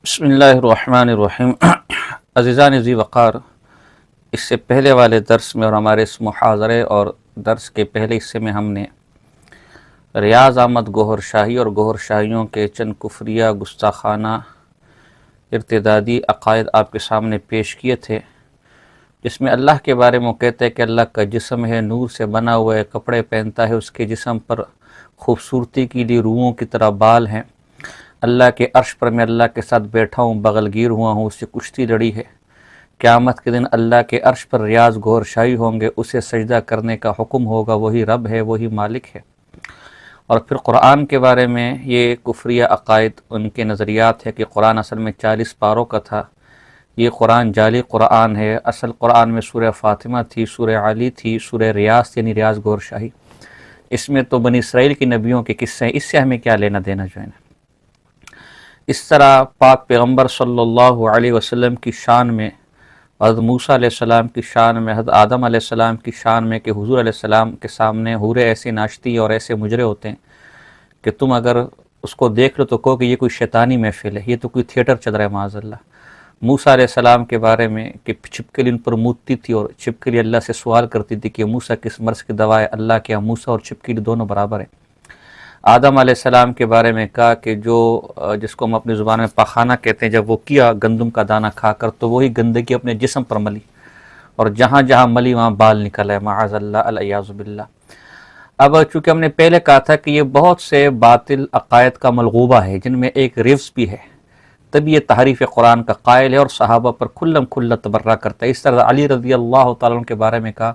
बिस्मिल्लाहिर्रहमानिर्रहीम। अज़ीज़ान ज़ी वक़ार, इससे पहले वाले दर्स में और हमारे इस मुहाज़रे और दर्स के पहले हिस्से में हमने रियाज़ अहमद गौहर शाही और गौहर शाहियों के चंद कुफ्रिया गुस्ताखाना इर्तिदादी अक़ायद आपके सामने पेश किए थे, जिसमें अल्लाह के बारे में वो कहते हैं कि अल्लाह का जिस्म है, नूर से बना हुआ है, कपड़े पहनता है, उसके जिस्म पर खूबसूरती के लिए रूहों की तरह बाल हैं। अल्लाह के अर्श पर मैं अल्लाह के साथ बैठा हूँ, बगलगीर हुआ हूँ, उससे कुश्ती लड़ी है। क़यामत के दिन अल्लाह के अर्श पर रियाज़ गौहर शाही होंगे, उसे सजदा करने का हुक्म होगा, वही रब है, वही मालिक है। और फिर कुरान के बारे में ये कुफ्रिया अक़ायद, उनके नज़रियात है कि कुरान असल में 40 पारों का था, ये कुरान जाली कुरान है। असल कुरान में सूरह फ़ातिमा थी, सूरह अली थी, सूरह रियाज़ यानी रियाज़ गौहर शाही। इसमें तो बनी इसराइल के नबियों के किस्से हैं, इससे हमें क्या लेना देना जो है ना। इस तरह पाक पैगम्बर सल्लल्लाहु अलैहि वसल्लम की शान में, हज़रत मूसा अलैहिस्सलाम की शान में, हज़रत आदम अलैहिस्सलाम की शान में कि हुज़ूर अलैहिस्सलाम के सामने हूरें ऐसे नाचती और ऐसे मुजरे होते हैं कि तुम अगर उसको देख लो तो कहो कि ये कोई शैतानी महफिल है, ये तो कोई थिएटर चल रहा है माज़अल्लाह। मूसा अलैहिस्सलाम के बारे में कि छिपकली उन पर मूतती थी और छिपकली अल्लाह से सवाल करती थी कि मूसा किस मर्ज़ की दवा है। अल्लाह के मूसा और छिपकली दोनों बराबर हैं। आदम अलैहिस्सलाम के बारे में कहा कि जिसको हम अपनी ज़ुबान में पखाना कहते हैं, जब वो किया गंदम का दाना खाकर तो वही गंदगी अपने जिस्म पर मली और जहाँ जहाँ मली वहाँ बाल निकल है, माअज़ल्लाह अल-इयाज़ु बिल्लाह। अब चूँकि हमने पहले कहा था कि ये बहुत से बातिल अक़ायद का मलगूबा है, जिनमें एक रिव्स भी है, तभी ये तहरीफ़ कुरान का कायल है और सहाबा पर खुल्लम खुल्ला तबर्रा करता है। इस तरह अली रज़ी अल्लाह तआला अन्हु के बारे में कहा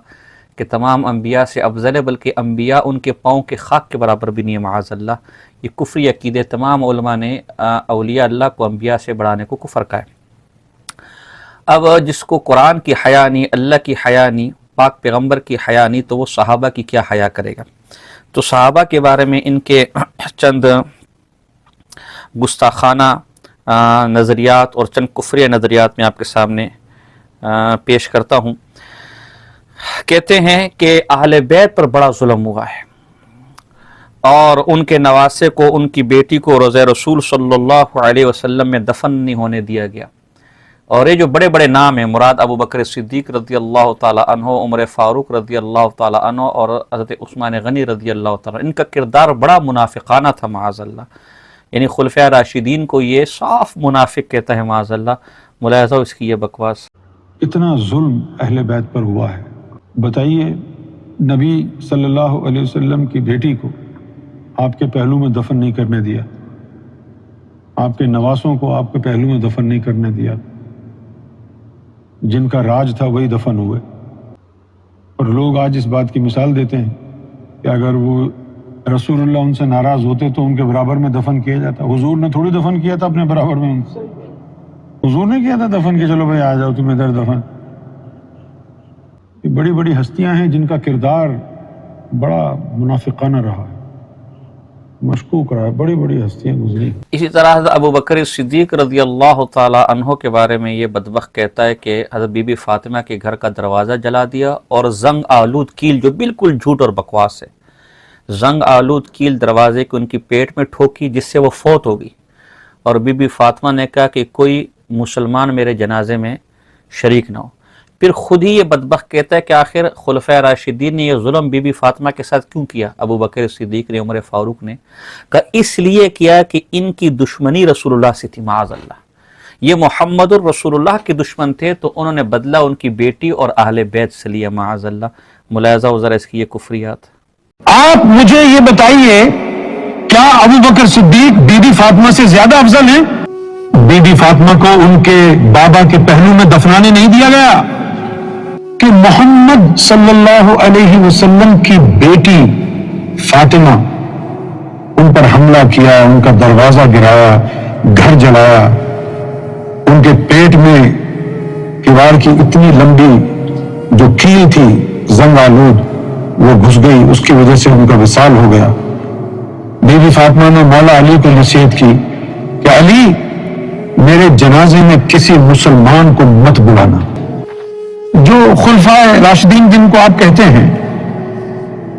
कि तमाम अम्बिया से अफजल है, बल्कि अम्बिया उनके पाँव के खाक के बराबर भी नहीं है, माअज़ल्लाह। ये कुफ्री अक़ीदे तमाम उलमा ने औलिया अल्लाह को अम्बिया से बढ़ाने को कुफ़र कहा है। अब जिसको कुरान की हया नहीं, अल्लाह की हया नहीं, पाक पैगम्बर की हया नहीं, तो वो सहाबा की क्या हया करेगा। तो सहाबा के बारे में इनके चंद गुस्ताखाना नज़रियात और चंद कुफ्रिया नज़रियात में आपके सामने पेश करता हूँ। कहते हैं कि अहले बैत पर बड़ा जुल्म हुआ है और उनके नवासे को, उनकी बेटी को रोज़े रसूल सल्लल्लाहु अलैहि वसल्लम में दफन नहीं होने दिया गया। और ये जो बड़े बड़े नाम हैं, मुराद अबू बकर सिद्दीक़ रज़ी अल्लाह ताला अन्हु, उमर फ़ारूक रज़ी अल्लाह ताला अन्हु और हज़रत उस्मान गनी रज़ी अल्लाह ताला, इनका किरदार बड़ा मुनाफिकाना था, माअज़ल्लाह। यानी खुलफ़ाए राशिदीन को ये साफ मुनाफिक कहता है, माअज़ल्लाह। मुलाहिज़ा इसकी ये बकवास। इतना जुल्म अहले बैत पर हुआ है, बताइए। नबी सल्लल्लाहु अलैहि वसल्लम की बेटी को आपके पहलू में दफन नहीं करने दिया, आपके नवासों को आपके पहलू में दफन नहीं करने दिया, जिनका राज था वही दफन हुए। और लोग आज इस बात की मिसाल देते हैं कि अगर वो रसूलुल्लाह उनसे नाराज होते तो उनके बराबर में दफन किया जाता। हुजूर ने थोड़ी दफन किया था अपने बराबर में उनसे, हुजूर ने किया था दफन कि चलो भाई आ जाओ तुम इधर दफन। ये बड़ी बड़ी हस्तियां हैं जिनका किरदार बड़ा मुनाफिकाना रहा है, मशकूक रहा है, बड़ी बड़ी हस्तियां गुजरी। इसी तरह हज़रत अबू बकर सिद्दीक़ रज़ी अल्लाह ताला अन्हु के बारे में ये बदबख्त कहता है कि हज़रत बीबी फ़ातिमा के घर का दरवाज़ा जला दिया और जंग आलूद कील, जो बिल्कुल झूठ और बकवास है, जंग आलूद कील दरवाज़े को उनकी पेट में ठोकी, जिससे वो फौत हो गई। और बीबी फ़ातिमा ने कहा कि कोई मुसलमान मेरे जनाजे में शरीक ना हो। फिर खुद ही ये बदबख्त कहता है कि आखिर खुलफ़ाए राशिदीन ने यह जुल्म बीबी फ़ातिमा के साथ क्यों किया, अबू बकर सिद्दीक़ ने, उमर फ़ारूक ने। कहा इसलिए किया कि इनकी दुश्मनी रसूलुल्लाह से थी, माअज़ल्लाह। ये मुहम्मदुर रसूलुल्लाह के दुश्मन थे, तो उन्होंने बदला उनकी बेटी और अहले बैत से लिया, माअज़ल्लाह। मुलाहिज़ा ज़रा इसकी ये कुफ्रियात। आप मुझे ये बताइए, क्या अबू बकर सिद्दीक बीबी फातिमा से ज्यादा अफजल हैं? बीबी फातिमा को उनके बाबा के पहलू में दफनाने नहीं दिया गया कि मोहम्मद सल्लल्लाहु अलैहि वसल्लम की बेटी फातिमा, उन पर हमला किया, उनका दरवाजा गिराया, घर जलाया, उनके पेट में किवाड़ की इतनी लंबी जो कील थी जंग आलूद वो घुस गई, उसकी वजह से उनका विसाल हो गया। बीबी फातिमा ने मौला अली को नसीहत की कि अली, मेरे जनाजे में किसी मुसलमान को मत बुलाना। जो खुलफाए राशिदीन जिनको आप कहते हैं,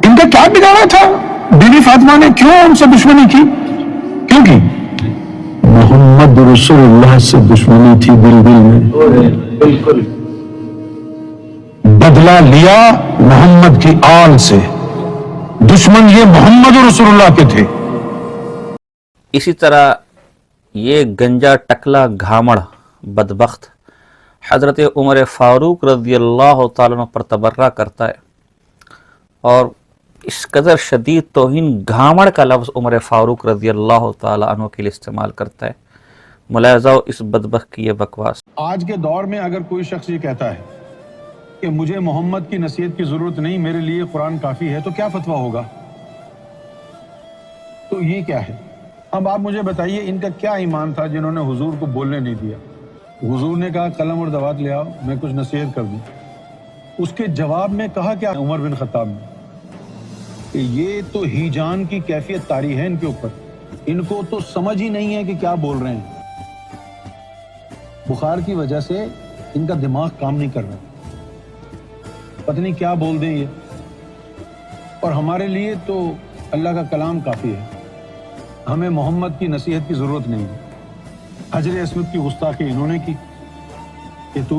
इनका क्या बिगाड़ा था? बीबी फातिमा ने क्यों उनसे दुश्मनी की? क्योंकि मोहम्मद रसूलुल्लाह से दुश्मनी थी दिल दिल में, बिल्कुल बदला लिया मोहम्मद की आल से। दुश्मन ये मोहम्मद रसूलुल्लाह के थे। इसी तरह ये गंजा टकला घामड़ बदबख्त हज़रत उमर फ़ारूक रज़ियल्लाहु ताला अन्हु पर तबर्रा करता है और इस कदर शदीद तौहीन घामड़ का लफ्ज़ उमर फ़ारूक रज़ियल्लाहु ताला अन्हु के लिए इस्तेमाल करता है। मुलाहिज़ा इस बदबख्त की ये बकवास। आज के दौर में अगर कोई शख्स ये कहता है कि मुझे मोहम्मद की नसीहत की जरूरत नहीं, मेरे लिए कुरान काफी है, तो क्या फतवा होगा? तो ये क्या है? अब आप मुझे बताइए इनका क्या ईमान था जिन्होंने हुजूर को बोलने नहीं दिया? हुजूर ने कहा कलम और दवात ले आओ, मैं कुछ नसीहत कर दूं। उसके जवाब में कहा क्या उमर बिन खत्ताब ने कि ये तो हीजान की कैफियत तारी है इनके ऊपर, इनको तो समझ ही नहीं है कि क्या बोल रहे हैं। बुखार की वजह से इनका दिमाग काम नहीं कर रहा, पता नहीं क्या बोल दें ये। और हमारे लिए तो अल्लाह का कलाम काफी है, हमें मोहम्मद की नसीहत की जरूरत नहीं है। हजर अस्मद की गुस्ताखी इन्होंने की कि तू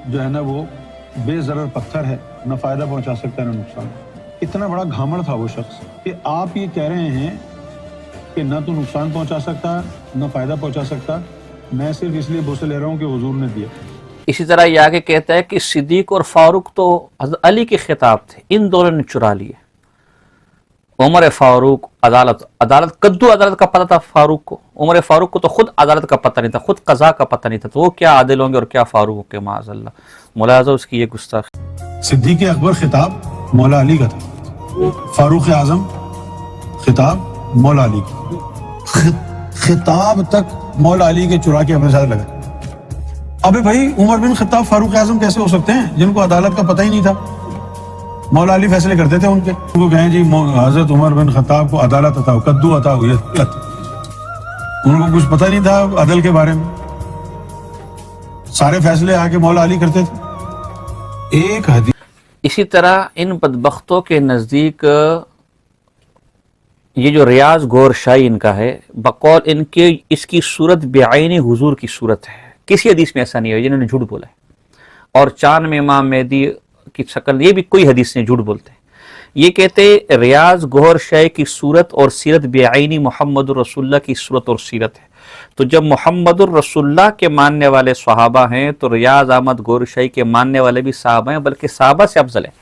जो है ना वो बेज़रर पत्थर है, न फायदा पहुंचा सकता है न नुकसान। इतना बड़ा घामड़ था वो शख्स कि आप ये कह रहे हैं कि न तो नुकसान पहुंचा सकता न फायदा पहुंचा सकता, मैं सिर्फ इसलिए बोसे ले रहा हूँ कि हुजूर ने दिया। इसी तरह ये आगे कहता है कि सिद्दीक और फारूक तो हज़रत अली के खिताब थे, इन दोनों ने चुरा लिए। उमर फारूक अदालत कद्दू अदालत का पता था फारूक को, उमर फारूक को तो खुद अदालत का पता नहीं था, खुद कज़ा का पता नहीं था, तो वो क्या आदिल होंगे और क्या फारूक होंगे? माज़अल्लाह। मुलाहिज़ा उसकी ये गुस्ताखी। सिद्दीक़ अकबर खिताब मौला अली का था, फारूक आजम खिताब मौला अली का, खिताब तक मौला अली के चुरा के अपने साथ लगा। अबे भाई उमर बिन खत्ताब फारूक आजम कैसे हो सकते हैं जिनको अदालत का पता ही नहीं था? मौला अली फैसले करते थे उनके। उनको कहें जी हजरत उमर बिन खत्ताब को अदालत अता हो, कद्दू अता हो, उनको कुछ पता नहीं था अदल के बारे में, सारे फैसले आके मौला अली करते थे। एक हदीस इसी तरह इन बदबख्तों के नज़दीक ये जो रियाज गौर शाही इनका है, बकौल इनके इसकी सूरत बेआईनी हुजूर की सूरत है। किसी हदीस में ऐसा नहीं है, जिन्होंने झूठ बोला है। और चांद में इमाम मेहदी की शक्ल, ये भी कोई हदीस नहीं, झूठ बोलते हैं। ये कहते रियाज गौहर शाही की सूरत और सीरत बेआईनी मोहम्मद रसूलुल्लाह की सूरत और सीरत है। तो जब मोहम्मद रसूलुल्लाह के मानने वाले सहाबा हैं तो रियाज अहमद गौहर शाही के मानने वाले भी सहाबा हैं, बल्कि सहाबा से अफजल है।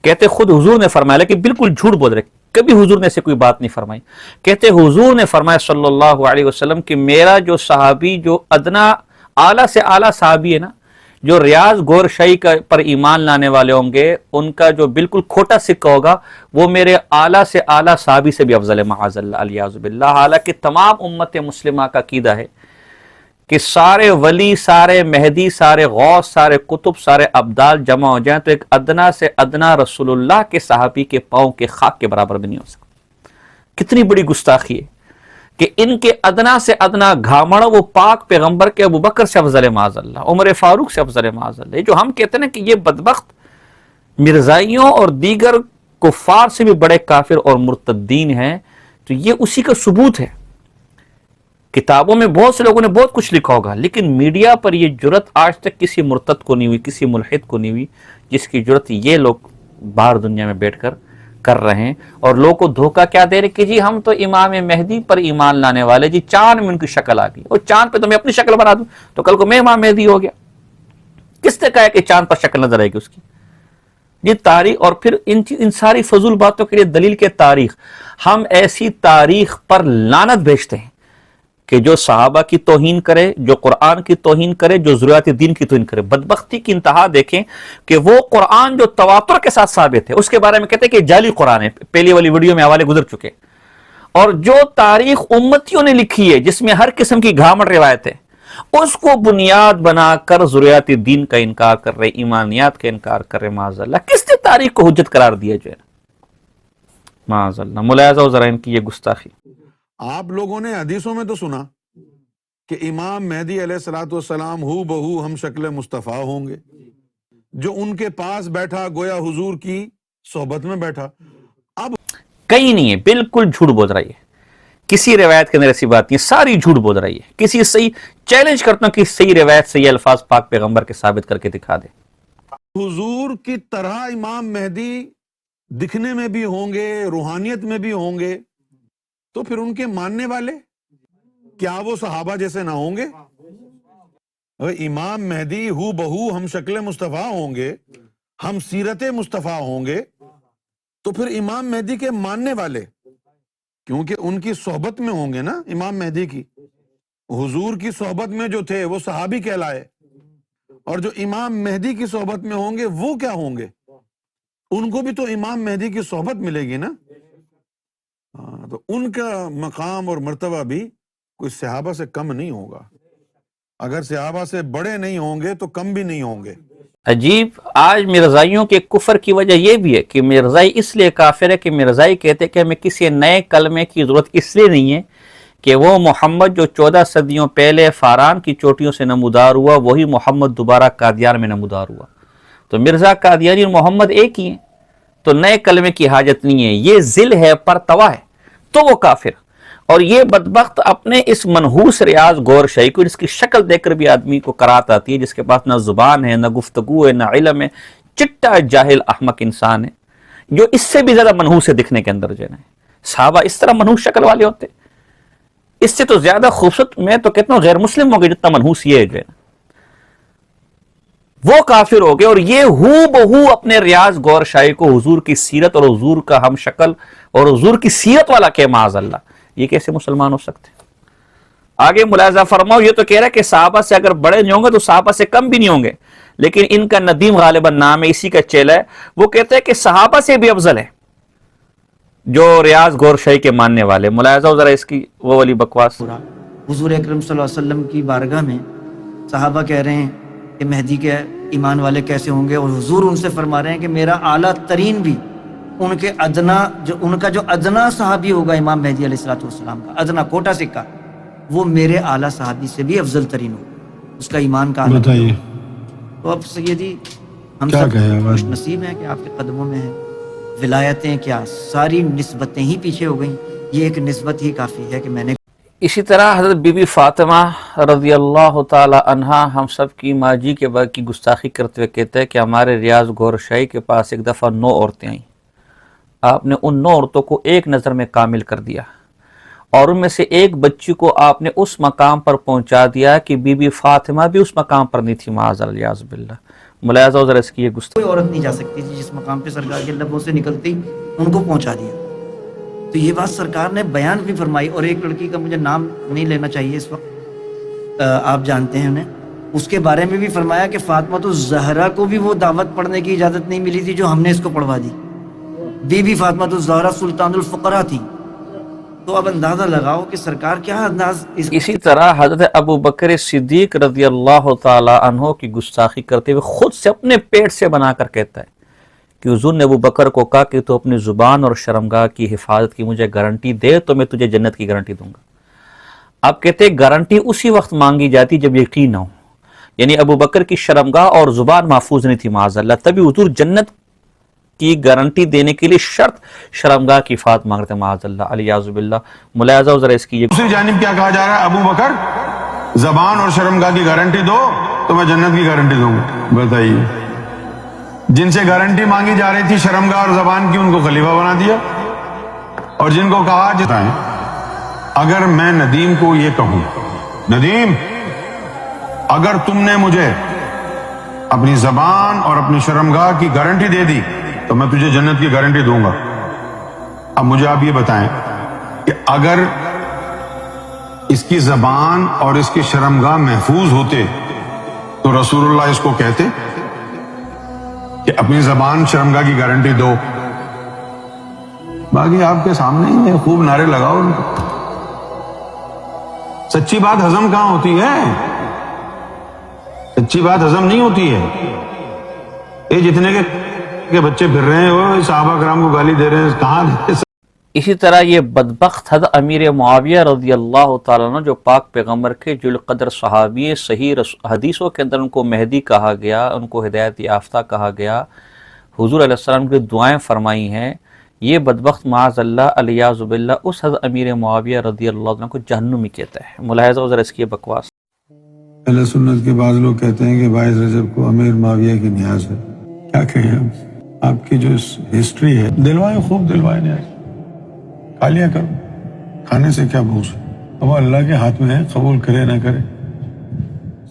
कहते खुद हुजूर ने फरमाया, लेकिन बिल्कुल झूठ बोल रहे, कभी हुजूर ने ऐसे कोई बात नहीं फरमाई। कहते हुजूर ने फरमाया सल्लल्लाहु अलैहि वसल्लम कि मेरा जो सहाबी जो अदना आला से आला सहाबी है ना, जो रियाज गौर शाही का पर ईमान लाने वाले होंगे, उनका जो बिल्कुल खोटा सिक्का होगा वो मेरे आला से आला सहाबी से भी अफजल है, माअज़ल्लाह अलियाज़ु बिल्लाह। हालांकि तमाम उम्मत मुस्लिमा का कीदा है कि सारे वली, सारे मेहदी, सारे गौस, सारे कुतुब, सारे अब्दाल जमा हो जाएं तो एक अदना से अदना रसूलुल्लाह के सहाबी के पाँव के खाक के बराबर भी नहीं हो सकता। कितनी बड़ी गुस्ताखी है कि इनके अदना से अदना घामड़ वो पाक पैगंबर के अबू बकर से अफजल माज़अल्लाह, उमर फारूक से अफजल माज़अल्लाह। जो हम कहते हैं कि ये बदबख्त मिर्जाइयों और दीगर कुफार से भी बड़े काफिर और मुर्तद्दीन हैं, तो ये उसी का सबूत है। किताबों में बहुत से लोगों ने बहुत कुछ लिखा होगा, लेकिन मीडिया पर ये जुर्रत आज तक किसी मुर्तद को नहीं हुई, किसी मुल्हिद को नहीं हुई, जिसकी जुर्रत ये लोग बाहर दुनिया में बैठकर कर रहे हैं। और लोगों को धोखा क्या दे रहे कि जी हम तो इमाम मेहदी पर ईमान लाने वाले, जी चांद में उनकी शक्ल आ गई, और चांद पे तो मैं अपनी शक्ल बना दूं तो कल को मैं इमाम मेहदी हो गया। किसने कहा कि चांद पर शक्ल नजर आएगी उसकी? ये तारीख, और फिर इन सारी फजूल बातों के लिए दलील के तारीख। हम ऐसी तारीख पर लानत भेजते हैं कि जो सहाबा की तौहीन करे, जो कुरान की तौहीन करे, जो ज़ुरियात दीन की तौहीन करे। बदबख्ती की इंतहा देखें कि वो कुरान जो तवातुर के साथ साबित है उसके बारे में कहते हैं कि जाली कुरान है। पहली वाली वीडियो में हवाले गुजर चुके। और जो तारीख उम्मतियों ने लिखी है जिसमें हर किस्म की घामड़ रिवायत है, उसको बुनियाद बनाकर ज़ुरियात दीन का इनकार कर रहे, ईमानियात का इनकार कर रहे। माज़अल्लाह, किसने तारीख को हुज्जत करार दिया जो है? माज़अल्लाह। मुलाहिज़ा ज़रा इनकी ये गुस्ताखी। आप लोगों ने हदीसों में तो सुना कि इमाम मेहदी अलैहिस्सलातु वस्सलाम हू बहू हम शक्ल मुस्तफ़ा होंगे, जो उनके पास बैठा गोया हुजूर की सोहबत में बैठा। अब कहीं नहीं है, बिल्कुल झूठ बोल रहा है। کسی روایت کے اندر ایسی بات نہیں، ساری جھوٹ بول رہی ہے. کسی صحیح چیلنج کرتا ہوں کہ صحیح روایت سے یہ الفاظ پاک پیغمبر کے ثابت کر کے دکھا دے. حضور کی طرح امام مہدی دکھنے میں بھی ہوں گے، روحانیت میں بھی ہوں گے، تو پھر ان کے ماننے والے کیا وہ صحابہ جیسے نہ ہوں گے؟ امام مہدی ہو بہو ہم شکل مصطفیٰ ہوں گے، ہم سیرت مصطفیٰ ہوں گے، تو پھر امام مہدی کے ماننے والے، کیونکہ ان کی صحبت میں ہوں گے نا امام مہدی کی، حضور کی صحبت میں جو تھے وہ صحابی کہلائے، اور جو امام مہدی کی صحبت میں ہوں گے وہ کیا ہوں گے؟ ان کو بھی تو امام مہدی کی صحبت ملے گی نا. تو ان کا مقام اور مرتبہ بھی کوئی صحابہ سے کم نہیں ہوگا. اگر صحابہ سے بڑے نہیں ہوں گے تو کم بھی نہیں ہوں گے. عجیب. آج مرزائیوں کے کفر کی وجہ یہ بھی ہے کہ مرزائی اس لیے کافر ہے کہ مرزائی کہتے کہ ہمیں کسی نئے کلمے کی ضرورت اس لیے نہیں ہے کہ وہ محمد جو 14 صدیوں پہلے فاران کی چوٹیوں سے نمودار ہوا وہی محمد دوبارہ قادیان میں نمودار ہوا. تو مرزا قادیانی اور محمد ایک ہی ہیں، تو نئے کلمے کی حاجت نہیں ہے. یہ ذل ہے، پرتوا ہے، تو وہ کافر. اور یہ بدبخت اپنے اس منحوس ریاض گور شاہی کو، جس کی شکل دیکھ کر بھی آدمی کو کرات آتی ہے، جس کے پاس نہ زبان ہے، نہ گفتگو ہے، نہ علم ہے، چٹا جاہل احمق انسان ہے، جو اس سے بھی زیادہ منحوس ہے دکھنے کے اندر جو ہے. صحابہ اس طرح منحوس شکل والے ہوتے، اس سے تو زیادہ خوبصورت میں تو کہتا ہوں غیر مسلم ہو گئے جتنا منحوس یہ ہے جو ہے. وہ کافر ہو گئے. اور یہ ہو بہو اپنے ریاض گور شاہی کو حضور کی سیرت اور حضور کا ہم شکل اور حضور کی سیرت والا کہ معاذ اللہ، یہ کیسے مسلمان ہو سکتے؟ آگے ملاحظہ فرماؤ، یہ تو کہہ رہا ہے کہ صحابہ سے اگر بڑے نہیں ہوں گے تو صحابہ سے کم بھی نہیں ہوں گے، لیکن ان کا ندیم غالباً نام ہے، اسی کا چیلا ہے. وہ کہتے ہیں کہ صحابہ سے بھی افضل ہے جو ریاض گور شاہی کے ماننے والے. ملاحظہ ہو ذرا اس کی وہ والی بکواس. حضور اکرم صلی اللہ علیہ وسلم کی بارگاہ میں صحابہ کہہ رہے ہیں کہ مہدی کے ایمان والے کیسے ہوں گے، اور حضور ان سے فرما رہے ہیں کہ میرا اعلیٰ ترین بھی ان کے ادنا ان کا جو ادنا صحابی ہوگا امام مہدی علیہ السلام کا ادنا کوٹا سکہ، وہ میرے اعلیٰ صحابی سے بھی افضل ترین ہوگا. اس کا ایمان کا اعلیٰ. بتائیے تو اب سیدی ہم کیا سب کہے خوش نصیب ہیں کہ آپ کے قدموں میں ہیں. ولایتیں کیا ساری نسبتیں ہی پیچھے ہو گئیں، یہ ایک نسبت ہی کافی ہے کہ میں نے. اسی طرح حضرت بی بی فاطمہ رضی اللہ تعالی عنہا ہم سب کی ماں جی کے بعد کی گستاخی کرتے ہوئے کہتے ہیں کہ ہمارے ریاض گور شاہی کے پاس ایک دفعہ 9 عورتیں آئیں. آپ نے ان 9 عورتوں کو ایک نظر میں کامل کر دیا، اور ان میں سے ایک بچی کو آپ نے اس مقام پر پہنچا دیا کہ بی بی فاطمہ بھی اس مقام پر نہیں تھی معاذ اللہ باللہ. ملاحظہ ہو ذرا اس کی یہ گستاخی. کوئی عورت نہیں جا سکتی تھی جس مقام پہ سرکار کے لبوں سے نکلتی ان کو پہنچا دیا. تو یہ بات سرکار نے بیان بھی فرمائی. اور ایک لڑکی کا مجھے نام نہیں لینا چاہیے اس وقت، آپ جانتے ہیں انہیں، اس کے بارے میں بھی فرمایا کہ فاطمہ الزہرا کو بھی وہ دعوت پڑھنے کی اجازت نہیں ملی تھی جو ہم نے اس کو پڑھوا دی. بی بی فاطمہ الزہرا سلطان الفقراء تھی. تو اب اندازہ لگاؤ کہ سرکار کیا انداز. اسی طرح حضرت ابو بکر صدیق رضی اللہ تعالی عنہ کی گستاخی کرتے ہوئے خود سے اپنے پیٹ سے بنا کر کہتا ہے کہ حضور نے ابو بکر کو کہا کہ تو اپنی زبان اور شرمگاہ کی حفاظت کی مجھے گارنٹی دے تو میں تجھے جنت کی گارنٹی دوں گا. آپ کہتے ہیں گارنٹی اسی وقت مانگی جاتی جب یقین نہ ہو، یعنی ابو بکر کی شرمگاہ اور زبان محفوظ نہیں تھی معاذ اللہ، تبھی حضور جنت کی گارنٹی دینے کے لیے شرط شرمگاہ کی حفاظت مانگتے معاذ اللہ علیہ باللہ. ملاحظہ ہو ذرا اس کی دوسری جانب کیا کہا جا رہا ہے؟ ابو بکر زبان اور شرمگاہ کی گارنٹی دو تو میں جنت کی گارنٹی دوں گا. بتائیے، جن سے گارنٹی مانگی جا رہی تھی شرمگاہ اور زبان کی، ان کو خلیفہ بنا دیا. اور جن کو کہا جاتا ہے اگر میں ندیم کو یہ کہوں، ندیم اگر تم نے مجھے اپنی زبان اور اپنی شرمگاہ کی گارنٹی دے دی تو میں تجھے جنت کی گارنٹی دوں گا. اب مجھے آپ یہ بتائیں کہ اگر اس کی زبان اور اس کی شرمگاہ محفوظ ہوتے تو رسول اللہ اس کو کہتے کہ اپنی زبان شرمگاہ کی گارنٹی دو. باقی آپ کے سامنے ہی میں خوب نعرے لگاؤ ان کو. سچی بات ہضم کہاں ہوتی ہے؟ سچی بات ہضم نہیں ہوتی ہے. یہ جتنے کے بچے پھر رہے ہیں وہ صحابہ کرام کو گالی دے رہے ہیں، کہاں دے؟ اسی طرح یہ بدبخت حضرت امیر معاویہ رضی اللہ تعالیٰ عنہ جو پاک پیغمبر کے ذو القدر صحابی، صحیح حدیثوں کے اندر ان کو مہدی کہا گیا، ان کو ہدایت یافتہ کہا گیا، حضور علیہ السلام کی دعائیں فرمائی ہیں، یہ بدبخت معاذ اللہ الیاذ باللہ اس حضرت امیر معاویہ رضی اللہ عنہ کو جہنمی کہتا ہے. ملاحظہ ہو ذرا اس کی بکواس. اہل سنت کے بعض لوگ کہتے ہیں کہ 22 رجب کو امیر معاویہ کی نیاز ہے. کیا کہیں ہم؟ آپ کی جو ہسٹری ہے دلوائے خوب دلوائے نیاز. کھا لیا کرو، کھانے سے کیا بھوس ہے. اب اللہ کے ہاتھ میں ہے، قبول کرے نہ کرے.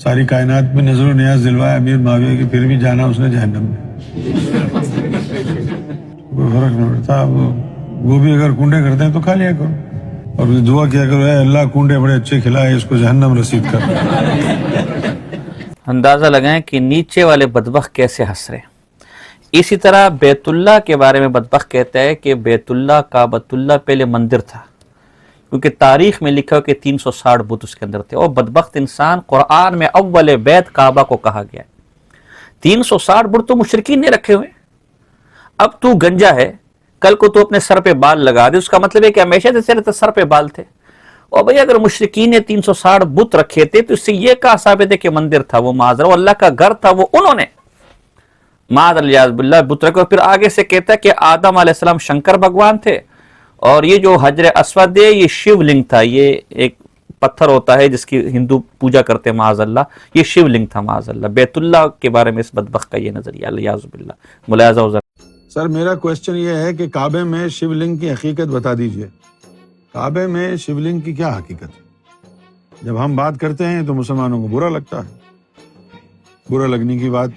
ساری کائنات میں نظر و نیاز دلوائے امیر معاویہ کی، پھر بھی جانا اس نے جہنم میں. کوئی فرق نہیں پڑتا. اب وہ بھی اگر کنڈے کرتے ہیں تو کھا لیا کرو اور دعا کیا کرو اے اللہ کنڈے بڑے اچھے کھلائے، اس کو جہنم رسید کر. اندازہ لگائیں کہ نیچے والے بدبخت کیسے ہنس رہے ہیں. اسی طرح بیت اللہ کے بارے میں بدبخت کہتا ہے کہ بیت اللہ کعبۃ اللہ پہلے مندر تھا، کیونکہ تاریخ میں لکھا ہو کہ 360 بت اس کے اندر تھے. اور بدبخت انسان، قرآن میں اول بیت کعبہ کو کہا گیا ہے. 360 بت تو مشرکین نے رکھے ہوئے. اب تو گنجا ہے، کل کو تو اپنے سر پہ بال لگا دے، اس کا مطلب ہے کہ ہمیشہ سے تیرے سر پہ بال تھے. اور بھئی اگر مشرکین نے 360 بت رکھے تھے تو اس سے یہ کہا ثابت ہے کہ مندر تھا، وہ معاذ اللہ، اللہ کا گھر تھا، وہ انہوں نے معاذ اللہ بت رکھے. اور پھر آگے سے کہتا ہے کہ آدم علیہ السلام شنکر بھگوان تھے، اور یہ جو حجر اسود ہے یہ شیو لنگ تھا. یہ ایک پتھر ہوتا ہے جس کی ہندو پوجا کرتے ہیں معاذ اللہ، یہ شیو لنگ تھا معاذ اللہ. بیت اللہ کے بارے میں اس بدبخت کا یہ نظریہ الیاذ باللہ. ملاحظہ ہو. سر میرا کوشچن یہ ہے کہ کعبے میں شیو لنگ کی حقیقت بتا دیجئے. کعبے میں شیو لنگ کی کیا حقیقت ہے؟ جب ہم بات کرتے ہیں تو مسلمانوں کو برا لگتا ہے. برا لگنے کی بات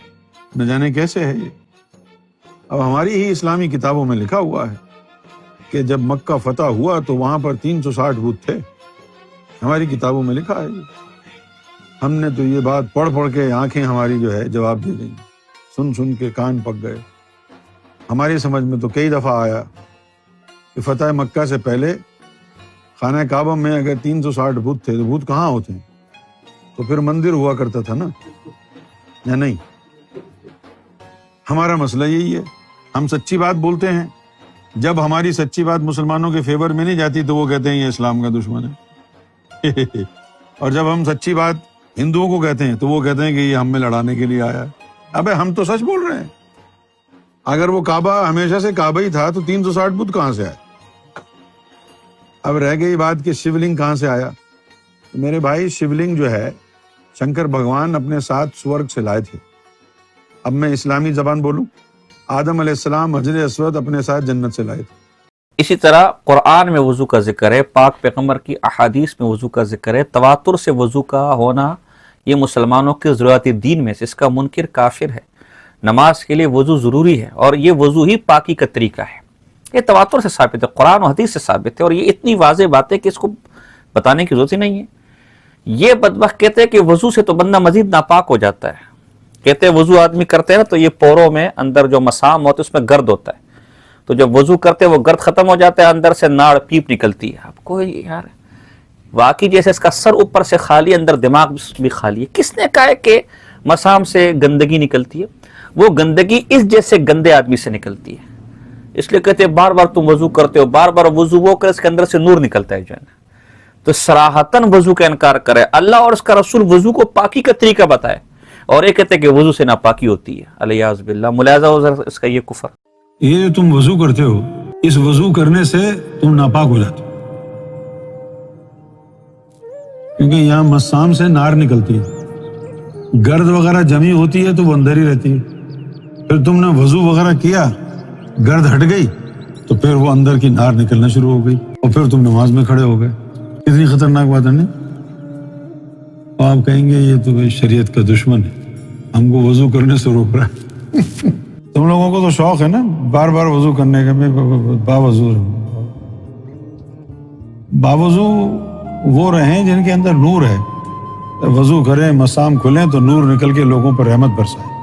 نہ جانے کیسے ہے یہ. اب ہماری ہی اسلامی کتابوں میں لکھا ہوا ہے کہ جب مکہ فتح ہوا تو وہاں پر 360 بت تھے. ہماری کتابوں میں لکھا ہے. ہم نے تو یہ بات پڑھ پڑھ کے آنکھیں ہماری جو ہے جواب دے دیں، سن سن کے کان پک گئے. ہماری سمجھ میں تو کئی دفعہ آیا کہ فتح مکہ سے پہلے خانہ کعبہ میں اگر 360 بت تھے تو بت کہاں ہوتے ہیں؟ تو پھر مندر ہوا کرتا تھا نا، یا نہیں؟ ہمارا مسئلہ یہی ہے، ہم سچی بات بولتے ہیں. جب ہماری سچی بات مسلمانوں کے فیور میں نہیں جاتی تو وہ کہتے ہیں یہ اسلام کا دشمن ہے. اور جب ہم سچی بات ہندوؤں کو کہتے ہیں تو وہ کہتے ہیں کہ یہ ہم میں لڑانے کے لیے آیا ہے. ابے ہم تو سچ بول رہے ہیں. اگر وہ کعبہ ہمیشہ سے کعبہ ہی تھا تو 360 بت کہاں سے آئے؟ اب رہ گئی بات کہ شیو لنگ کہاں سے آیا. میرے بھائی شیو لنگ جو ہے شنکر بھگوان اپنے ساتھ سورگ سے لائے تھے. اب میں اسلامی زبان بولوں، آدم علیہ السلام حجر اسود اپنے ساتھ جنت سے لائے تھے. اسی طرح قرآن میں وضو کا ذکر ہے، پاک پیغمبر کی احادیث میں وضو کا ذکر ہے. تواتر سے وضو کا ہونا یہ مسلمانوں کے ضروریات دین میں سے، اس کا منکر کافر ہے. نماز کے لیے وضو ضروری ہے، اور یہ وضو ہی پاکی کا طریقہ ہے. یہ تواتر سے ثابت ہے، قرآن و حدیث سے ثابت ہے، اور یہ اتنی واضح بات ہے کہ اس کو بتانے کی ضرورت ہی نہیں ہے. یہ بدبخت کہتے ہیں کہ وضو سے تو بندہ مزید ناپاک ہو جاتا ہے. کہتے ہیں وضو آدمی کرتے ہیں نا تو یہ پوروں میں اندر جو مسام ہوتا ہے اس میں گرد ہوتا ہے، تو جب وضو کرتے ہیں وہ گرد ختم ہو جاتا ہے، اندر سے ناڑ پیپ نکلتی ہے. آپ کو یار واقعی جیسے اس کا سر اوپر سے خالی، اندر دماغ بھی خالی ہے. کس نے کہا ہے کہ مسام سے گندگی نکلتی ہے؟ وہ گندگی اس جیسے گندے آدمی سے نکلتی ہے. اس لیے کہتے ہیں بار بار تم وضو کرتے ہو، بار بار وضو وہ کر اس کے اندر سے نور نکلتا ہے جو ہے نا. تو صراحتاً وضو کا انکار کرے. اللہ اور اس کا رسول وضو کو پاکی کا طریقہ بتائے، اور یہ کہتے ہیں کہ وضو سے ناپاکی ہوتی ہے. الیاذ باللہ. ملاحظہ ہو ذرا اس کا یہ کفر. یہ جو تم وضو کرتے ہو، اس وضو کرنے سے تم ناپاک ہو جاتے ہو، کیونکہ یہاں مسام سے نار نکلتی ہے، گرد وغیرہ جمی ہوتی ہے تو وہ اندر ہی رہتی ہے. پھر تم نے وضو وغیرہ کیا، گرد ہٹ گئی تو پھر وہ اندر کی نار نکلنا شروع ہو گئی، اور پھر تم نماز میں کھڑے ہو گئے. اتنی خطرناک بات ہے نہیں؟ آپ کہیں گے یہ تو شریعت کا دشمن ہے، ہم کو وضو کرنے سے روک رہا ہے. تم لوگوں کو تو شوق ہے نا بار بار وضو کرنے کا. میں باوضو باوضو وہ رہیں جن کے اندر نور ہے. وضو کریں، مسام کھلیں تو نور نکل کے لوگوں پر رحمت برسائے.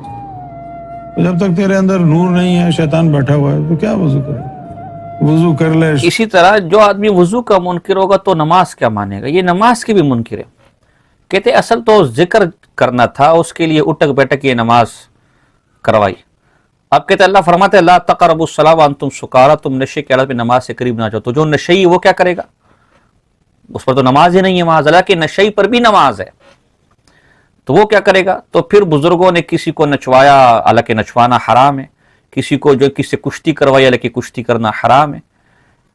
تو جب تک تیرے اندر نور نہیں ہے، شیطان بیٹھا ہوا ہے، تو کیا وضو کرے؟ وضو کر لے. اسی طرح جو آدمی وضو کا منکر ہوگا تو نماز کیا مانے گا؟ یہ نماز کی بھی منکر ہے. کہتے اصل تو ذکر کرنا تھا، اس کے لیے اٹک بیٹک یہ نماز کروائی. اب کہتے اللہ فرماتے لا تقربوا الصلاۃ وانتم سکارى، تم نشے کے حالت میں نماز سے قریب نہ جاؤ. تو جو نشئی وہ کیا کرے گا؟ اس پر تو نماز ہی نہیں ہے معاذ اللہ، کہ نشئی پر بھی نماز ہے تو وہ کیا کرے گا؟ تو پھر بزرگوں نے کسی کو نچوایا، حالانکہ نچوانا حرام ہے، किसी को जो किसी कुश्ती करवाई, हालांकि कुश्ती करना हराम है,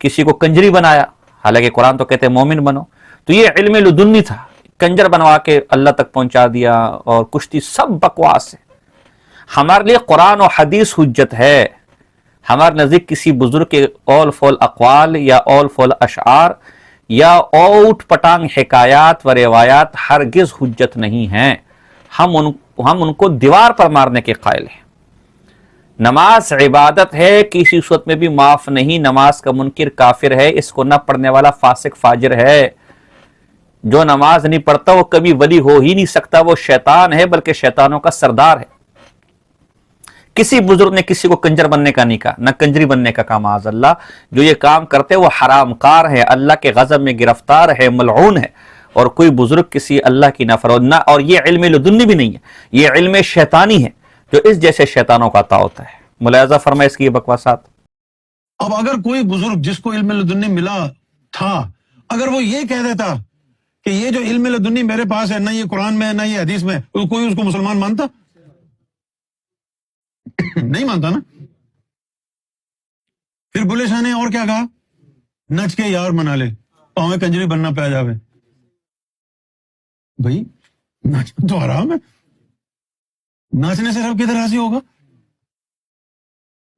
किसी को कंजरी बनाया, हालांकि कुरान तो कहते हैं मोमिन बनो। तो ये इल्म लदुन्नी था, कंजर बनवा के अल्लाह तक पहुंचा दिया, और कुश्ती सब बकवास है। हमारे लिए कुरान और हदीस हुज्जत है। हमारे नज़दीक किसी बुजुर्ग के औल फौल अक़वाल या औल फौल अशआर या औट पटांग हिकायात व रिवायात हरगिज़ हुज्जत नहीं हैं। हम उनको दीवार पर मारने के कायल हैं। नमाज इबादत है, किसी सूरत में भी माफ नहीं। नमाज का मुनकिर काफिर है, इसको न पढ़ने वाला फासिक फाजिर है। जो नमाज नहीं पढ़ता वो कभी वली हो ही नहीं सकता, वो शैतान है, बल्कि शैतानों का सरदार है। किसी बुजुर्ग ने किसी को कंजर बनने का नहीं कहा, न कंजरी बनने का कहा। माज़अल्लाह, जो ये काम करते वो हरामकार है, अल्लाह के गज़ब में गिरफ्तार है, मलऊन है। और कोई बुजुर्ग किसी अल्लाह की नाफरमानी, और ये इल्म लदुन्नी भी नहीं है, ये इल्म शैतानी है जो इस जैसे शैतानों का अता होता है। मुलायजा फरमाए इसकी ये बकवासात। अब अगर कोई बुजुर्ग जिसको इल्म लदुन्नी मिला था, अगर वो ये कह देता कि ये जो इल्म लदुन्नी मेरे पास है, ना ये कुरान में है ना ये हदीस में, तो कोई उसको मुसलमान मानता? नहीं मानता ना। फिर बुले शाह ने और क्या कहा? नच के यार मना ले, तो हमें कंजरी बनना पै जावे। भाई नाचना तो हराम है, नाचने से सब किधर राजी होगा?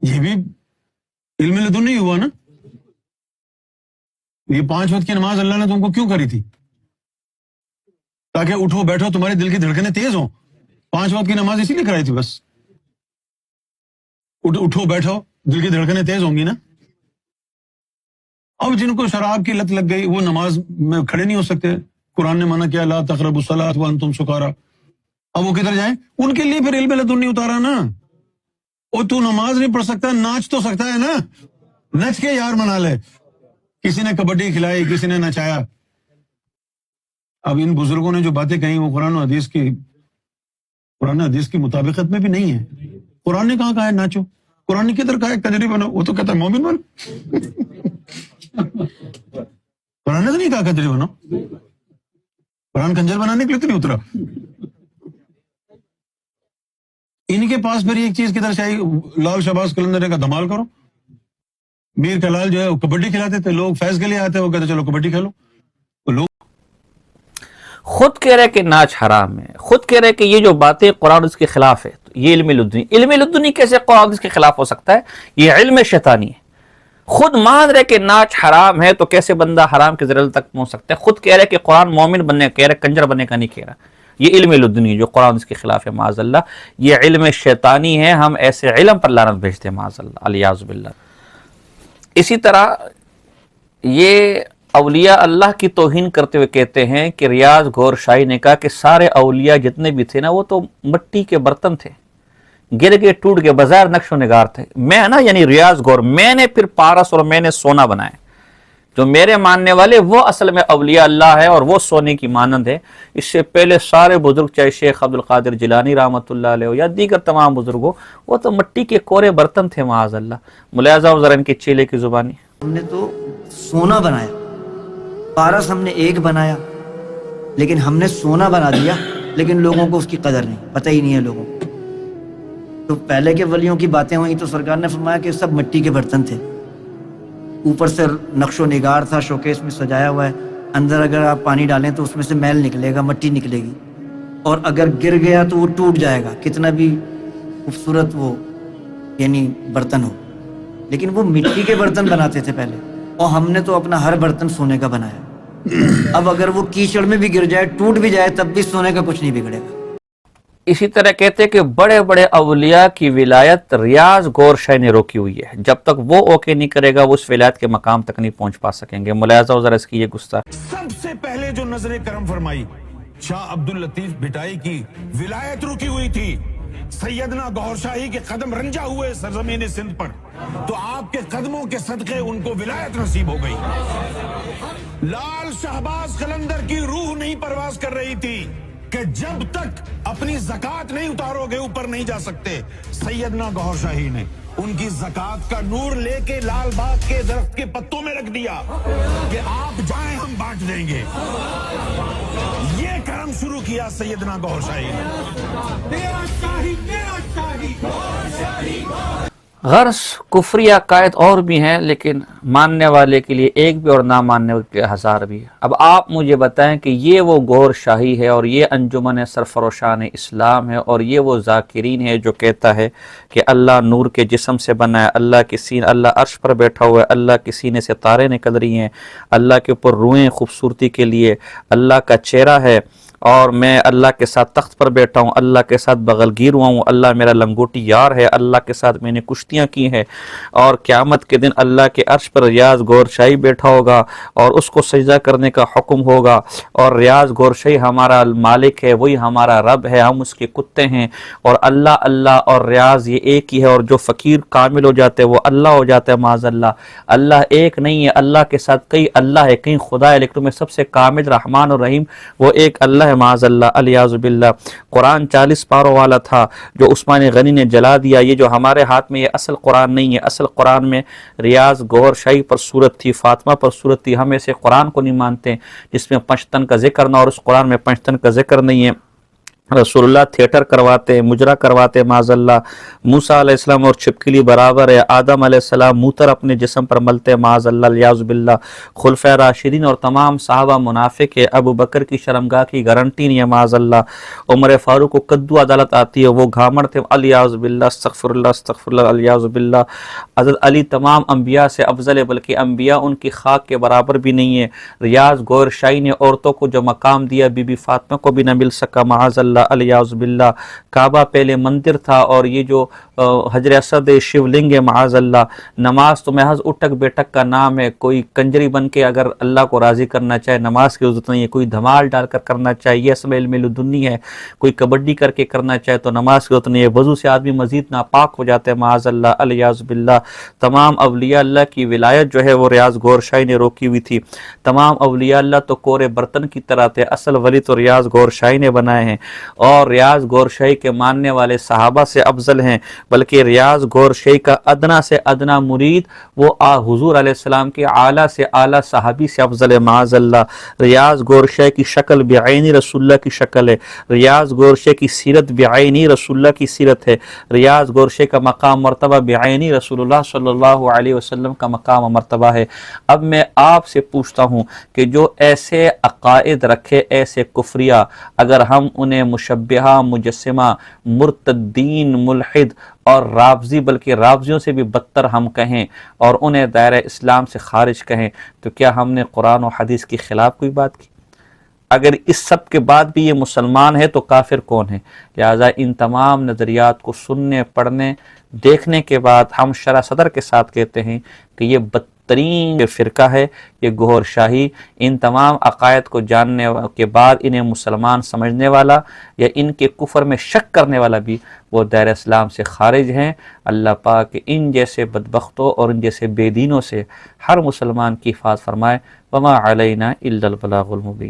ये भी इल्म लदुन्नी हुआ ना। ये 5 वक्त की नमाज अल्लाह ने तुमको क्यों करी थी? ताकि उठो बैठो तुम्हारे दिल की धड़कनें तेज हो। 5 वक्त की नमाज इसीलिए कराई थी बस। उठो बैठो दिल की धड़कनें तेज होंगी ना। अब जिनको शराब की लत लग गई वो नमाज में खड़े नहीं हो सकते। कुरान ने मना किया ला तक़रबुस सलात व अंतुम सुकारा। अब वो किधर जाएं? उनके लिए फिर इल्म लदुन्नी उतारा ना। ओ तू नमाज नहीं पढ़ सकता, नाच तो सकता है ना, नच के यार मना ले। किसी ने कबड्डी खिलाई, किसी ने नचाया। अब इन बुजुर्गों ने जो बातें कही वो कुरान और हदीस की मुताबिकत में भी नहीं है। कुरान ने कहाँ कहा है नाचो? कुरान ने किधर कहा है कंजरी बनो? वो तो कहता है मोमिन बनो। कुरान ने तो नहीं कहा कंजरी बनो। कुरान कंजर बनाने के लिए तो नहीं उतरा। इनके पास फिर एक चीज किधर से आई? लाल शहबाज कलंदर का धमाल करो। मीर कलाल जो है वो कबड्डी खिलाते थे, लोग फैज के लिए आते, वो कहते चलो कबड्डी खेलो। तो लोग खुद कह रहे कि नाच हराम है, खुद कह रहे कि ये जो बातें कुरान उसके खिलाफ है। तो ये इल्म लदुन्नी कैसे कुरान इसके खिलाफ हो सकता है? ये इल्म शैतानी है। खुद मान रहे कि नाच हराम है, तो कैसे बंदा हराम के जरिए तक पहुंच सकता है? खुद कह रहे कि कुरान मोमिन बनने कह रहे, कंजर बनने का नहीं कह रहा। ये इल्म लदुन्नी जो कुरान इसके खिलाफ है, माज़अल्लाह ये इल्म शैतानी है। हम ऐसे इल्म पर लानत भेजते हैं, माज़अल्लाह अलियाज़ु बिल्लाह। इसी तरह ये औलिया अल्लाह की तौहीन करते हुए कहते हैं कि रियाज गौर शाही ने कहा कि सारे औलिया जितने भी थे ना वो तो मिट्टी के बर्तन थे, गिर गए टूट गए, बाजार नक्शो निगार थे। मैं ना यानी रियाज गौर, मैंने फिर पारस और मैंने सोना बनाया। जो मेरे मानने वाले वो असल में औलिया अल्लाह है और वो सोने की मानंद है। इससे पहले सारे बुजुर्ग, चाहे शेख अब्दुल कादिर जिलानी रहमतुल्लाह अलैह या दीगर तमाम बुजुर्गों, वो तो मिट्टी के कोरे बर्तन थे माज़अल्लाह। मुलायजा जरा इनके चेले की जुबानी। हमने तो सोना बनाया, पारस हमने एक बनाया, लेकिन हमने सोना बना दिया, लेकिन लोगों को उसकी कदर नहीं, पता ही नहीं है लोगों को। तो पहले के वलियों की बातें हुई तो सरकार ने फरमाया कि सब मिट्टी के बर्तन थे, ऊपर से नक्शो निगार था, शोकेस में सजाया हुआ है, अंदर अगर आप पानी डालें तो उसमें से मैल निकलेगा, मिट्टी निकलेगी, और अगर गिर गया तो वो टूट जाएगा, कितना भी खूबसूरत वो यानी बर्तन हो। लेकिन वो मिट्टी के बर्तन बनाते थे पहले, और हमने तो अपना हर बर्तन सोने का बनाया। अब अगर वो कीचड़ में भी गिर जाए, टूट भी जाए, तब भी सोने का कुछ नहीं बिगड़ेगा। इसी तरह कहते हैं कि बड़े बड़े अवलिया की विलायत रियाज गौर शाही ने रोकी हुई है। जब तक वो ओके नहीं करेगा वो उस विलायत के मकाम तक नहीं पहुंच पा सकेंगे। मुलायजा जरा इसकी ये गुस्सा। सबसे पहले जो नजरे करम फरमाई शाह अब्दुल लतीफ भिटाई की विलायत रुकी हुई थी। सैयदना गौहर शाही के कदम रंजा हुए सरजमीन सिंध पर, तो आपके कदमों के सदके उनको विलायत नसीब हो गई। लाल शहबाज कलंदर की रूह नहीं परवाज कर रही थी कि जब तक अपनी ज़कात नहीं उतारोगे ऊपर नहीं जा सकते। सैयदना गौहर शाही ने उनकी ज़कात का नूर लेके लाल बाग के दरख्त के पत्तों में रख दिया कि आप जाएं हम बांट देंगे। ये करम शुरू किया सैयदना गौहर शाही ने। غرض کفری عقائد اور بھی ہیں، لیکن ماننے والے کے لیے ایک بھی اور نہ ماننے والے کے لیے ہزار بھی ہے۔ اب آپ مجھے بتائیں کہ یہ وہ گور شاہی ہے اور یہ انجمن سرفروشان اسلام ہے اور یہ وہ ذاکرین ہے جو کہتا ہے کہ اللہ نور کے جسم سے بنا ہے، اللہ عرش پر بیٹھا ہوا ہے، اللہ کے سینے سے تارے نکل رہی ہیں، اللہ کے اوپر روئیں خوبصورتی کے لیے، اللہ کا چہرہ ہے، اور میں اللہ کے ساتھ تخت پر بیٹھا ہوں، اللہ کے ساتھ بغل گیر ہوا ہوں، اللہ میرا لنگوٹی یار ہے، اللہ کے ساتھ میں نے کشتیاں کی ہیں، اور قیامت کے دن اللہ کے عرش پر ریاض گور شاہی بیٹھا ہوگا اور اس کو سجدہ کرنے کا حکم ہوگا، اور ریاض گور شاہی ہمارا مالک ہے، وہی ہمارا رب ہے، ہم اس کے کتے ہیں، اور اللہ اور ریاض یہ ایک ہی ہے، اور جو فقیر کامل ہو جاتے ہیں وہ اللہ ہو جاتا ہے، معاذ اللہ ایک نہیں ہے، اللہ کے ساتھ کئی اللہ ہے، کئی خدا ہے، لیکن تمہیں سب سے کامل رحمان اور رحیم وہ ایک اللہ ہے، معاذ اللہ، الیاذ باللہ۔ قرآن 40 پاروں والا تھا جو عثمان غنی نے جلا دیا۔ یہ جو ہمارے ہاتھ میں یہ اصل قرآن نہیں ہے، اصل قرآن میں ریاض گوہر شاہی پر صورت تھی، فاطمہ پر صورت تھی، ہم ایسے قرآن کو نہیں مانتے جس میں پنجتن کا ذکر نہ، اور اس قرآن میں پنجتن کا ذکر نہیں ہے۔ رسول اللہ تھیٹر کرواتے، مجرا کرواتے، معاذ اللہ۔ موسیٰ علیہ السلام اور چھپکلی برابر ہے، آدم علیہ السلام موتر اپنے جسم پر ملتے، معاذ اللہ، الیاذ باللہ۔ خلفۂ راشدین اور تمام صحابہ منافق ہے، ابو بکر کی شرمگاہ کی گارنٹی نہیں ہے، معاذ اللہ۔ عمر فاروق کو کدو عدالت آتی ہے، وہ گھامڑ تھے، الیاذ باللہ، استغفر اللہ استغفر اللہ، الیاذ باللہ۔ حضرت علی تمام انبیاء سے افضل ہے، بلکہ انبیاء ان کی خاک کے برابر بھی نہیں ہے۔ ریاض گور شاہی نے عورتوں کو جو مقام دیا بی بی فاطمہ کو بھی نہ مل سکا، معاذ اللہ، الیاذ باللہ۔ کعبہ پہلے مندر تھا، اور یہ جو حجر اسود شیو لنگ ہے، معاذ اللہ۔ نماز تو محض اٹک بیٹک کا نام ہے، کوئی کنجری بن کے اگر اللہ کو راضی کرنا چاہے نماز کی ضرورت نہیں ہے، کوئی دھمال ڈال کر کرنا چاہے یہ اسم علم لدنی ہے، کوئی کبڈی کر کے کرنا چاہے تو نماز کی ضرورت نہیں ہے، وضو سے آدمی مزید ناپاک ہو جاتے ہیں، معاذ اللہ، الیاذ باللہ۔ تمام اولیاء اللہ کی ولایت جو ہے وہ ریاض گور شاہی نے روکی ہوئی تھی۔ تمام اولیاء اللہ تو کورے برتن کی طرح تھے، اصل ولی تو ریاض گور شاہی نے بنائے ہیں، اور ریاض گور شاہی کے ماننے والے صحابہ سے افضل ہیں، بلکہ ریاض گور شاہی کا ادنا سے ادنا مرید وہ حضور علیہ السلام کے اعلیٰ سے اعلیٰ صحابی سے افضل ہے، معاذ اللہ۔ ریاض گور شاہی کی شکل بعینی رسول اللہ کی شکل ہے، ریاض گور شاہی کی سیرت بعینی رسول اللہ کی سیرت ہے، ریاض گور شاہی کا مقام مرتبہ بعینی رسول اللہ صلی اللہ علیہ وسلم کا مقام و مرتبہ ہے۔ اب میں آپ سے پوچھتا ہوں کہ جو ایسے عقائد رکھے، ایسے کفریہ، اگر ہم انہیں مشبہہ، مجسمہ، مرتدین، ملحد اور رافضی، بلکہ رافضیوں سے بھی بدتر ہم کہیں، اور انہیں دائرہ اسلام سے خارج کہیں، تو کیا ہم نے قرآن و حدیث کے خلاف کوئی بات کی؟ اگر اس سب کے بعد بھی یہ مسلمان ہے تو کافر کون ہے؟ لہٰذا ان تمام نظریات کو سننے، پڑھنے، دیکھنے کے بعد ہم شرح صدر کے ساتھ کہتے ہیں کہ یہ بدترین فرقہ ہے، یہ گوہر شاہی۔ ان تمام عقائد کو جاننے کے بعد انہیں مسلمان سمجھنے والا یا ان کے کفر میں شک کرنے والا بھی وہ دائرہ اسلام سے خارج ہیں۔ اللہ پاک ان جیسے بدبختوں اور ان جیسے بے دینوں سے ہر مسلمان کی حفاظت فرمائے۔ وما علینا الا البلاغ المبین۔